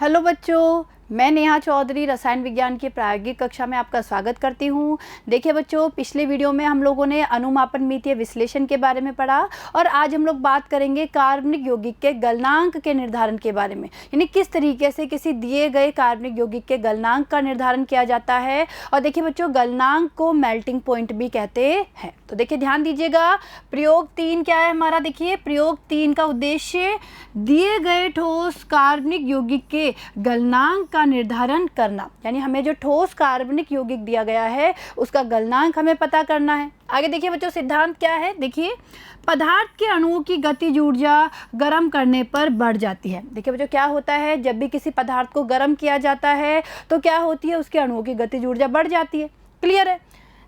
Hello बच्चों, मैं नेहा चौधरी रसायन विज्ञान की प्रायोगिक कक्षा में आपका स्वागत करती हूँ। देखिए बच्चों, पिछले वीडियो में हम लोगों ने अनुमापन मितीय विश्लेषण के बारे में पढ़ा और आज हम लोग बात करेंगे कार्बनिक यौगिक के गलनांक के निर्धारण के बारे में, यानी किस तरीके से किसी दिए गए कार्बनिक यौगिक के गलनांक का निर्धारण किया जाता है। और देखिए बच्चों, गलनांक को मेल्टिंग पॉइंट भी कहते हैं। तो देखिए ध्यान दीजिएगा, प्रयोग 3 क्या है हमारा। देखिए प्रयोग 3 का उद्देश्य दिए गए ठोस कार्बनिक यौगिक के गलनांक का निर्धारण करना, यानी हमें जो ठोस कार्बनिक यौगिक दिया गया है उसका गलनांक हमें पता करना है। आगे देखिए बच्चों, सिद्धांत क्या है। देखिए पदार्थ के अणुओं की गतिज ऊर्जा गर्म करने पर बढ़ जाती है। देखिए बच्चों, क्या होता है, जब भी किसी पदार्थ को गर्म किया जाता है तो क्या होती है, उसके अणुओं की गतिज ऊर्जा बढ़ जाती है। क्लियर है।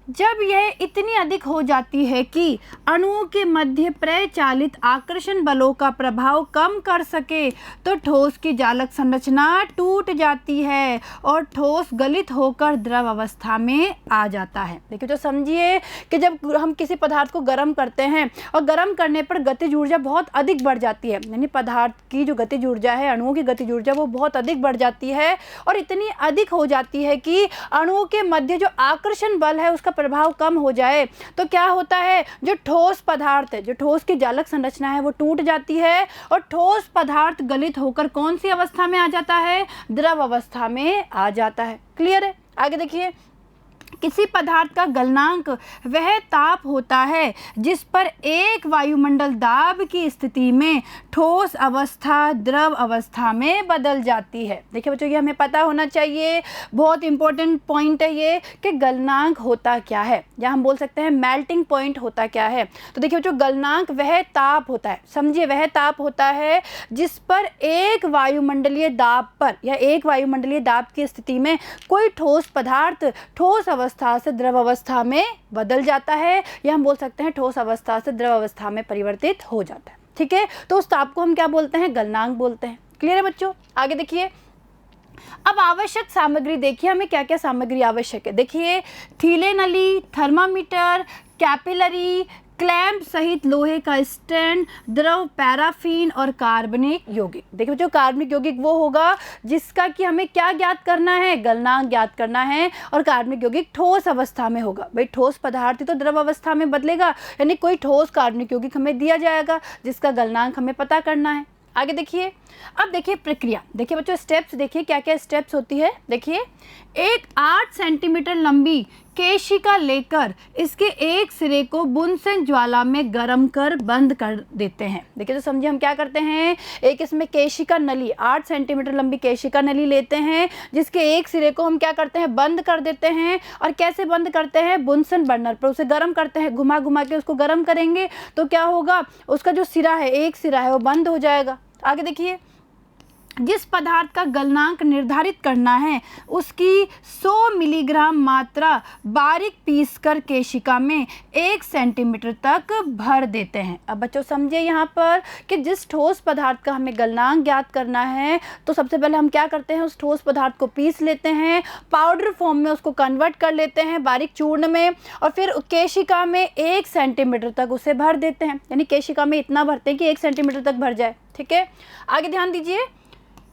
जब यह इतनी अधिक हो जाती है कि अणुओं के मध्य प्रचालित आकर्षण बलों का प्रभाव कम कर सके तो ठोस की जालक संरचना टूट जाती है और ठोस गलित होकर द्रव अवस्था में आ जाता है। देखिए तो समझिए कि जब हम किसी पदार्थ को गर्म करते हैं और गर्म करने पर गतिज ऊर्जा बहुत अधिक बढ़ जाती है, यानी पदार्थ की जो गतिज ऊर्जा है, अणुओं की गतिज ऊर्जा वो बहुत अधिक बढ़ जाती है और इतनी अधिक हो जाती है कि अणुओं के मध्य जो आकर्षण बल है उसका प्रभाव कम हो जाए तो क्या होता है, जो ठोस पदार्थ है, जो ठोस की जालक संरचना है वो टूट जाती है और ठोस पदार्थ गलित होकर कौन सी अवस्था में आ जाता है, द्रव अवस्था में आ जाता है। क्लियर है। आगे देखिए, किसी पदार्थ का गलनांक वह ताप होता है जिस पर एक वायुमंडल दाब की स्थिति में ठोस अवस्था द्रव अवस्था में बदल जाती है। देखिए बच्चों, ये हमें पता होना चाहिए, बहुत इंपॉर्टेंट पॉइंट है ये कि गलनांक होता क्या है, या हम बोल सकते हैं मेल्टिंग पॉइंट होता क्या है। तो देखिए बच्चों, गलनांक वह ताप होता है, समझिए वह ताप होता है जिस पर एक वायुमंडलीय दाब पर या एक वायुमंडलीय दाब की स्थिति में कोई ठोस पदार्थ ठोस अवस्था से द्रव अवस्था में बदल जाता है, या हम बोल सकते हैं ठोस अवस्था से द्रव अवस्था में परिवर्तित हो जाता है। ठीक है, तो उस ताप को हम क्या बोलते हैं, गलनांक बोलते हैं। क्लियर है बच्चों। आगे देखिए, अब आवश्यक सामग्री देखिए, हमें क्या क्या सामग्री आवश्यक है। देखिए थीले नली, थर्मामीटर, कैपिलरी, क्लैंप सहित लोहे का स्टैंड, द्रव पैराफिन और कार्बनिक यौगिक। देखिए जो कार्बनिक यौगिक वो होगा जिसका कि हमें क्या ज्ञात करना है, गलनांक ज्ञात करना है, और कार्बनिक यौगिक ठोस अवस्था में होगा। भाई ठोस पदार्थ ही तो द्रव अवस्था में बदलेगा, यानी कोई ठोस कार्बनिक यौगिक हमें दिया जाएगा जिसका गलनांक हमें पता करना है। आगे देखिए, अब देखिए प्रक्रिया। देखिए बच्चों, स्टेप्स देखिए क्या क्या स्टेप्स होती है। देखिए एक 8 सेंटीमीटर लंबी केशिका लेकर इसके एक सिरे को बुनसेन ज्वाला में गर्म कर बंद कर देते हैं। देखिए तो समझिए हम क्या करते हैं, एक इसमें केशिका नली 8 सेंटीमीटर लंबी केशिका नली लेते हैं जिसके एक सिरे को हम क्या करते हैं, बंद कर देते हैं। और कैसे बंद करते हैं, बुनसेन बर्नर पर उसे गर्म करते हैं, घुमा घुमा के उसको गर्म करेंगे तो क्या होगा, उसका जो सिरा है, एक सिरा है वो बंद हो जाएगा। आगे देखिए, जिस पदार्थ का गलनांक निर्धारित करना है उसकी 100 मिलीग्राम मात्रा बारीक पीसकर केशिका में 1 सेंटीमीटर तक भर देते हैं। अब बच्चों समझिए यहाँ पर कि जिस ठोस पदार्थ का हमें गलनांक ज्ञात करना है तो सबसे पहले हम क्या करते हैं, उस ठोस पदार्थ को पीस लेते हैं, पाउडर फॉर्म में उसको कन्वर्ट कर लेते हैं बारीक चूर्ण में, और फिर केशिका में 1 सेंटीमीटर तक उसे भर देते हैं, यानी केशिका में इतना भरते हैं कि 1 सेंटीमीटर तक भर जाए। ठीक है। आगे ध्यान दीजिए,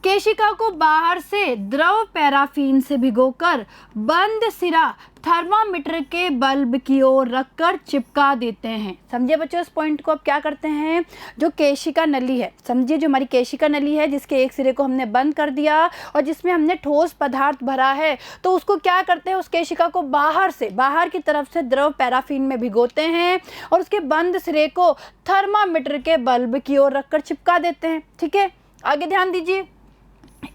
केशिका को बाहर से द्रव पैराफिन से भिगोकर बंद सिरा थर्मामीटर के बल्ब की ओर रखकर चिपका देते हैं। समझिए बच्चों, इस पॉइंट को अब क्या करते हैं, जो केशिका नली है, समझिए जो हमारी केशिका नली है जिसके एक सिरे को हमने बंद कर दिया और जिसमें हमने ठोस पदार्थ भरा है, तो उसको क्या करते हैं, उस केशिका को बाहर की तरफ से द्रव पैराफिन में भिगोते हैं और उसके बंद सिरे को थर्मामीटर के बल्ब की ओर रखकर चिपका देते हैं। ठीक है। आगे ध्यान दीजिए,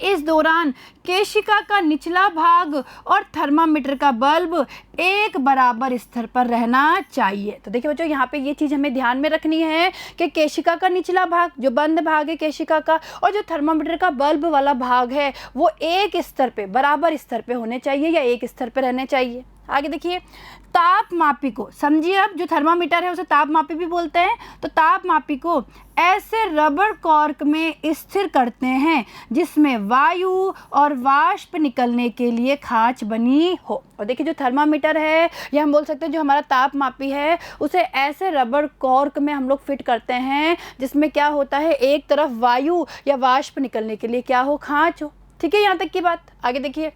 इस दौरान केशिका का निचला भाग और थर्मामीटर का बल्ब एक बराबर स्तर पर रहना चाहिए। तो देखिए बच्चों, यहाँ पे ये चीज़ हमें ध्यान में रखनी है कि केशिका का निचला भाग जो बंद भाग है केशिका का, और जो थर्मामीटर का बल्ब वाला भाग है वो एक स्तर पे, बराबर स्तर पे होने चाहिए या एक स्तर पे रहने चाहिए। आगे देखिए, तापमापी को समझिए, अब जो थर्मामीटर है उसे तापमापी भी बोलते हैं, तो तापमापी को ऐसे रबर कॉर्क में स्थिर करते हैं जिसमें वायु और वाष्प निकलने के लिए खांच बनी हो। और देखिए जो थर्मामीटर है या हम बोल सकते हैं जो हमारा तापमापी है उसे ऐसे रबर कॉर्क में हम लोग फिट करते हैं जिसमें क्या होता है, एक तरफ वायु या वाष्प निकलने के लिए क्या हो, खांच हो। ठीक है, यहाँ तक की बात। आगे देखिए,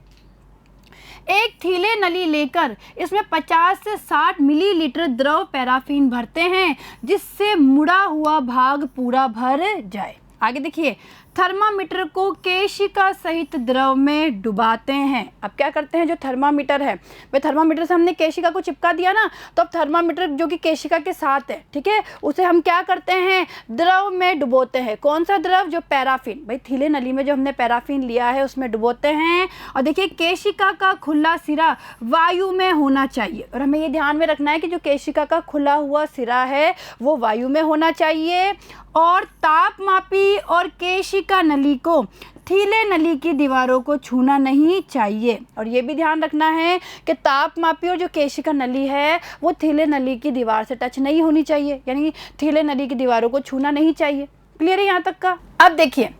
एक थीले नली लेकर इसमें 50 से 60 मिलीलीटर द्रव पैराफीन भरते हैं जिससे मुड़ा हुआ भाग पूरा भर जाए। आगे देखिए, थर्मामीटर को केशिका सहित द्रव में डुबाते हैं। अब क्या करते हैं, जो थर्मामीटर है, भाई थर्मामीटर से हमने केशिका को चिपका दिया ना, तो अब थर्मामीटर जो कि केशिका के साथ है, ठीक है, उसे हम क्या करते हैं, द्रव में डुबोते हैं। कौन सा द्रव, जो पैराफीन, भाई थीले नली में जो हमने पैराफीन लिया है उसमें डुबोते हैं। और देखिए, केशिका का खुला सिरा वायु में होना चाहिए, और हमें ये ध्यान में रखना है कि जो केशिका का खुला हुआ सिरा है वो वायु में होना चाहिए। और तापमापी और केशिका नली को थीले नली की दीवारों को छूना नहीं चाहिए। और ये भी ध्यान रखना है कि तापमापी और जो केशिका नली है वो थीले नली की दीवार से टच नहीं होनी चाहिए, यानी थीले नली की दीवारों को छूना नहीं चाहिए। क्लियर है यहाँ तक का। अब देखिए,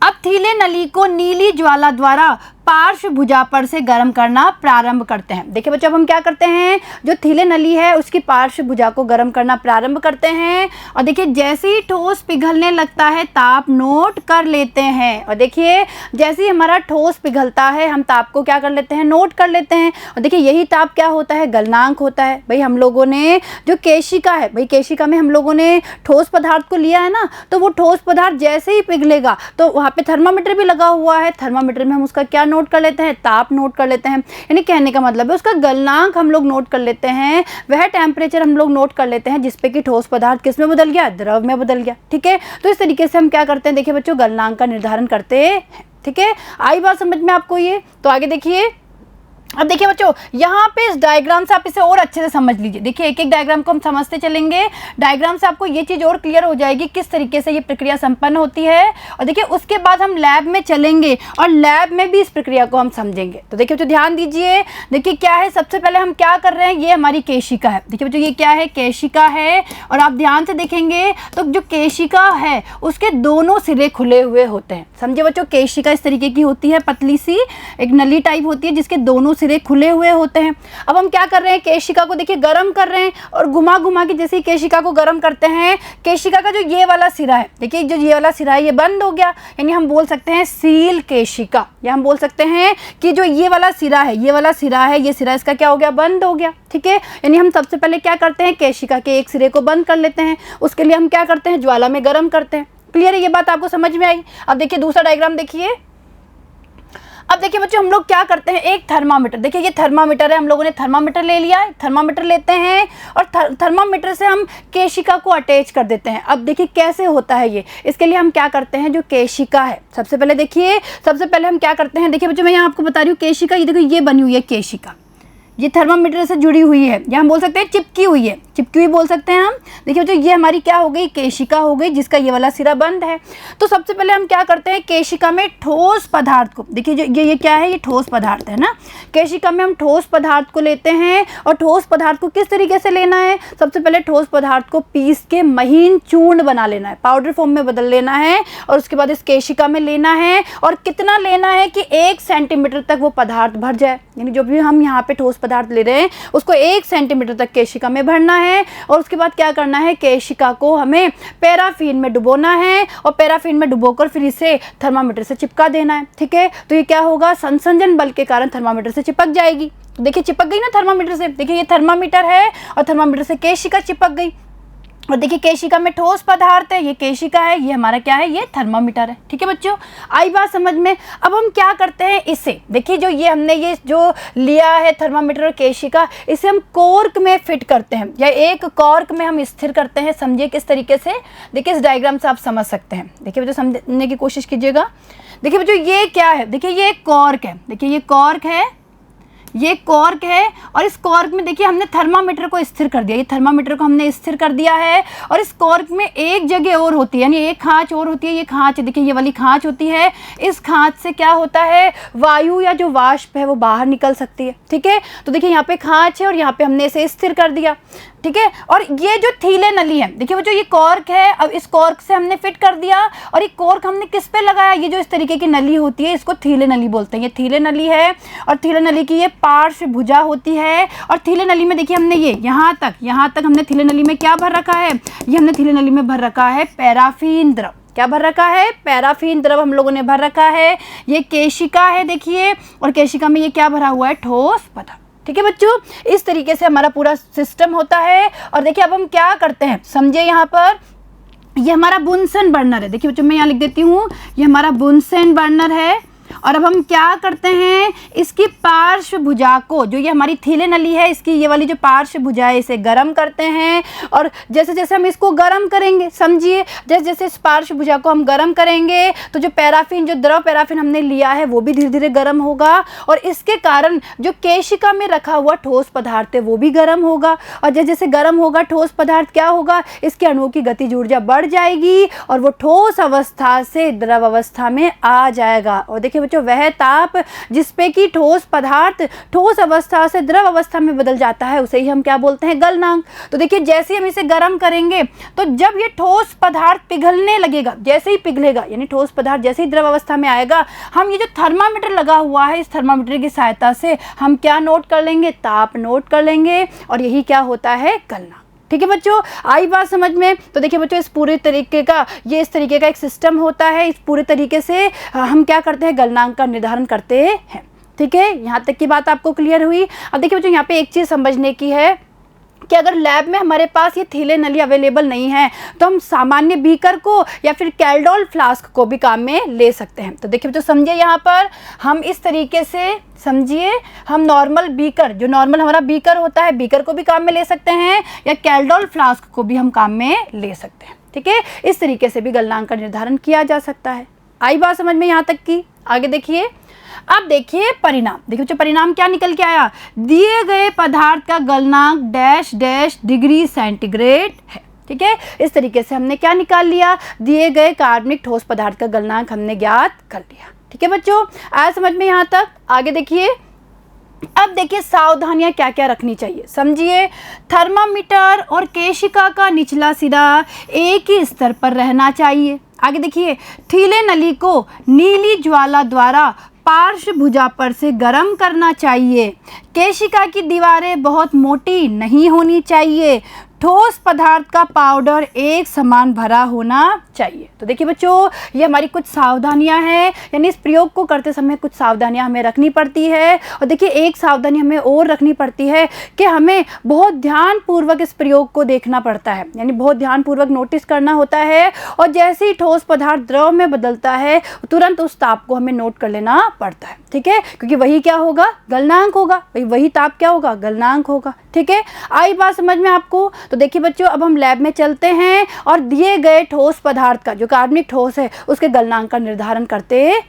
अब थीले नली को नीली ज्वाला द्वारा पार्श्व भुजा पर से गर्म करना प्रारंभ करते हैं। देखिए बच्चों, अब हम क्या करते हैं, जो थीले नली है उसकी पार्श्व भुजा को गर्म करना प्रारंभ करते हैं। और देखिए, जैसे ही ठोस पिघलने लगता है ताप नोट कर लेते हैं। और देखिए, जैसे ही हमारा ठोस पिघलता है हम ताप को क्या कर लेते हैं, नोट कर लेते हैं। और देखिए, यही ताप क्या होता है, गलनांक होता है। भाई हम लोगों ने जो केशिका है, भाई केशिका में हम लोगों ने ठोस पदार्थ को लिया है ना, तो वो ठोस पदार्थ जैसे ही पिघलेगा तो वहाँ पे थर्मामीटर भी लगा हुआ है, थर्मामीटर में हम उसका क्या नोट कर लेते हैं, ताप नोट कर लेते हैं। यानी कहने का मतलब है उसका गलनांक हम लोग नोट कर लेते हैं, वह टेम्परेचर हम लोग नोट कर लेते हैं जिसपे कि ठोस पदार्थ किस में बदल गया, द्रव में बदल गया। ठीक है, तो इस तरीके से हम क्या करते हैं, देखिए बच्चों, गलनांक का निर्धारण करते हैं। ठीक है, आई बात समझ में आपको ये। तो आगे देखिए, अब देखिए बच्चों, यहाँ पे इस डायग्राम से आप इसे और अच्छे से समझ लीजिए। देखिए, एक एक डायग्राम को हम समझते चलेंगे, डायग्राम से आपको ये चीज़ और क्लियर हो जाएगी किस तरीके से ये प्रक्रिया संपन्न होती है। और देखिए, उसके बाद हम लैब में चलेंगे और लैब में भी इस प्रक्रिया को हम समझेंगे। तो देखिए बच्चों, ध्यान दीजिए। देखिए क्या है, सबसे पहले हम क्या कर रहे हैं, ये हमारी केशिका है। देखिए बच्चों, ये क्या है, केशिका है। और आप ध्यान से देखेंगे तो जो केशिका है उसके दोनों सिरे खुले हुए होते हैं। समझे बच्चों, केशिका इस तरीके की होती है, पतली सी एक नली टाइप होती है जिसके दोनों सिरे खुले हुए होते हैं। अब हम क्या कर रहे हैं, केशिका को देखिए गर्म कर रहे हैं, और घुमा घुमा के जैसे ही केशिका को गर्म करते हैं, केशिका का जो ये वाला सिरा है, देखिए जो ये वाला सिरा है ये बंद हो गया, यानी हम बोल सकते हैं सील केशिका, या हम बोल सकते हैं कि जो ये वाला सिरा है, ये वाला सिरा है, ये सिरा इसका क्या हो गया, बंद हो गया। ठीक है, यानी हम सबसे पहले क्या करते हैं, केशिका के एक सिरे को बंद कर लेते हैं, उसके लिए हम क्या करते हैं, ज्वाला में गर्म करते हैं। क्लियर है, ये बात आपको समझ में आई। अब देखिए दूसरा डायग्राम देखिए। अब देखिए बच्चों, हम लोग क्या करते हैं, एक थर्मामीटर, देखिए ये थर्मामीटर है, हम लोगों ने थर्मामीटर ले लिया है, थर्मामीटर लेते हैं और थर्मामीटर से हम केशिका को अटैच कर देते हैं। अब देखिए कैसे होता है ये, इसके लिए हम क्या करते हैं, जो केशिका है, सबसे पहले देखिए, सबसे पहले हम क्या करते हैं, देखिए बच्चों मैं यहाँ आपको बता रही हूँ, केशिका ये देखो ये बनी हुई है केशिका, ये थर्मामीटर से जुड़ी हुई है, या हम बोल सकते हैं चिपकी हुई है, चिपकी हुई बोल सकते हैं हम। देखिए बच्चों, ये हमारी क्या हो गई, केशिका हो गई जिसका ये वाला सिरा बंद है। तो सबसे पहले हम क्या करते हैं, केशिका में ठोस पदार्थ को, देखिए जो ये क्या है, ये ठोस पदार्थ है ना, केशिका में हम ठोस पदार्थ को लेते हैं। और ठोस पदार्थ को किस तरीके से लेना है, सबसे पहले ठोस पदार्थ को पीस के महीन चूर्ण बना लेना है, पाउडर फॉर्म में बदल लेना है, और उसके बाद इस केशिका में लेना है। और कितना लेना है कि 1 सेंटीमीटर तक वो पदार्थ भर जाए, यानी जो भी हम यहाँ पे ठोस पदार्थ ले रहे हैं उसको 1 सेंटीमीटर तक केशिका में भरना है। और उसके बाद क्या करना है, केशिका को हमें पैराफीन में डुबोना है, और पैराफीन में डुबोकर फिर इसे थर्मामीटर से चिपका देना है। ठीक है, तो ये क्या होगा, संसंजन बल के कारण थर्मामीटर से चिपक जाएगी। तो देखिए चिपक गई ना थर्मामीटर से, देखिए ये थर्मामीटर है और थर्मामीटर से केशिका चिपक गई। और देखिए केशिका में ठोस पदार्थ है, ये केशिका है, ये हमारा क्या है, ये थर्मामीटर है। ठीक है बच्चों, आई बात समझ में। अब हम क्या करते हैं, इससे देखिए जो ये हमने ये जो लिया है थर्मामीटर और केशिका, इसे हम कॉर्क में फिट करते हैं, या एक कॉर्क में हम स्थिर करते हैं। समझिए किस तरीके से, देखिए इस डायग्राम से आप समझ सकते हैं। देखिए बच्चों समझने की कोशिश कीजिएगा। देखिए बच्चों ये क्या है, देखिए ये एक कॉर्क है, देखिए ये कॉर्क है, ये कॉर्क है, और इस कॉर्क में देखिए हमने थर्मामीटर को स्थिर कर दिया, ये थर्मामीटर को हमने स्थिर कर दिया है। और इस कॉर्क में एक जगह और होती है, यानी एक खांच और होती है, ये खांच देखिए ये वाली खांच होती है। इस खांच से क्या होता है, वायु या जो वाष्प है वो बाहर निकल सकती है। ठीक है, तो देखिए यहाँ पे खांच है और यहाँ पे हमने इसे स्थिर कर दिया। ठीक है, और ये जो थीले नली है, देखिए वो जो ये कॉर्क है, अब इस कॉर्क से हमने फिट कर दिया, और ये कॉर्क हमने किस पे लगाया, ये जो इस तरीके की नली होती है इसको थीले नली बोलते हैं। ये थीले नली है, और थीले नली की ये पार्श्व भुजा होती है। और थीले नली में देखिए हमने ये यहाँ तक हमने थीले नली में क्या भर रखा है, ये हमने थीले नली में भर रखा है पैराफीन द्रव। क्या भर रखा है? पैराफिन द्रव हम लोगों ने भर रखा है। ये केशिका है देखिए, और केशिका में ये क्या भरा हुआ है? ठोस पदार्थ। ठीक है बच्चों, इस तरीके से हमारा पूरा सिस्टम होता है। और देखिए अब हम क्या करते हैं, समझिए यहाँ पर ये हमारा बुनसन बर्नर है। देखिए बच्चों मैं यहाँ लिख देती हूँ, ये हमारा बुनसन बर्नर है। और अब हम क्या करते हैं, इसकी पार्श्व भुजा को, जो ये हमारी थीले नली है, इसकी ये वाली जो पार्श्व भुजा है, इसे गर्म करते हैं। और जैसे जैसे हम इसको गर्म करेंगे, समझिए जैसे जैसे इस पार्श्व भुजा को हम गर्म करेंगे तो जो पैराफिन, जो द्रव पैराफिन हमने लिया है वो भी धीरे धीरे गर्म होगा। और इसके कारण जो केशिका में रखा हुआ ठोस पदार्थ है वो भी गर्म होगा। और जैसे जैसे गर्म होगा ठोस पदार्थ, क्या होगा, इसके अणुओं की गतिज ऊर्जा बढ़ जाएगी और वो ठोस अवस्था से द्रव अवस्था में आ जाएगा। और देखिए बच्चों वह ताप जिसपे कि ठोस पदार्थ ठोस अवस्था से द्रव अवस्था में बदल जाता है उसे ही हम क्या बोलते हैं? गलनांक। तो देखिए जैसे हम इसे गर्म करेंगे तो जब ये ठोस पदार्थ पिघलने लगेगा, जैसे ही पिघलेगा यानी ठोस पदार्थ जैसे ही द्रव अवस्था में आएगा, हम ये जो थर्मामीटर लगा हुआ है, इस थर्मामीटर की सहायता से हम क्या नोट कर लेंगे? ताप नोट कर लेंगे। और यही क्या होता है? गलनांक। ठीक है बच्चों, आई बात समझ में? तो देखिए बच्चों इस पूरे तरीके का, ये इस तरीके का एक सिस्टम होता है। इस पूरे तरीके से हम क्या करते हैं? गलनांक का निर्धारण करते हैं। ठीक है, यहाँ तक की बात आपको क्लियर हुई। अब देखिए बच्चों यहाँ पे एक चीज़ समझने की है कि अगर लैब में हमारे पास ये थीले नली अवेलेबल नहीं है तो हम सामान्य बीकर को या फिर कैल्डोल फ्लास्क को भी काम में ले सकते हैं। तो देखिए बच्चों समझिए यहाँ पर हम इस तरीके से, समझिए हम नॉर्मल बीकर, जो नॉर्मल हमारा बीकर होता है, बीकर को भी काम में ले सकते हैं या कैल्डोल फ्लास्क को भी हम काम में ले सकते हैं। ठीक है, इस तरीके से भी गलनांक का निर्धारण किया जा सकता है। आई बात समझ में यहाँ तक की? आगे देखिए, अब देखिए परिणाम। देखिए बच्चों परिणाम क्या निकल के आया? दिए गए पदार्थ का गलनांक डैश डैश डिग्री सेंटीग्रेड है। ठीक है, इस तरीके से हमने क्या निकाल लिया? दिए गए कार्बनिक ठोस पदार्थ का गलनांक हमने ज्ञात कर लिया। ठीक है बच्चों, आया समझ में यहाँ तक? आगे देखिए, अब देखिए सावधानियां क्या क्या रखनी चाहिए, समझिए। थर्मामीटर और केशिका का निचला सिरा एक ही स्तर पर रहना चाहिए। आगे देखिए, थीले नली को नीली ज्वाला द्वारा पार्श्व भुजा पर से गर्म करना चाहिए। केशिका की दीवारें बहुत मोटी नहीं होनी चाहिए। ठोस पदार्थ का पाउडर एक समान भरा होना चाहिए। तो देखिए बच्चों ये हमारी कुछ सावधानियां हैं, यानी इस प्रयोग को करते समय कुछ सावधानियां हमें रखनी पड़ती है। और देखिए एक सावधानी हमें और रखनी पड़ती है कि हमें बहुत ध्यानपूर्वक इस प्रयोग को देखना पड़ता है, यानी बहुत ध्यानपूर्वक नोटिस करना होता है। और जैसे ही ठोस पदार्थ द्रव में बदलता है तुरंत उस ताप को हमें नोट कर लेना पड़ता है। ठीक है, क्योंकि वही क्या होगा? गलनांक होगा। वही ताप क्या होगा? गलनांक होगा। ठीक है, आई बात समझ में आपको? तो देखिए बच्चों अब हम लैब में चलते हैं और दिए गए ठोस पदार्थ का, जो कार्बनिक ठोस है, उसके गलनांक का निर्धारण करते हैं।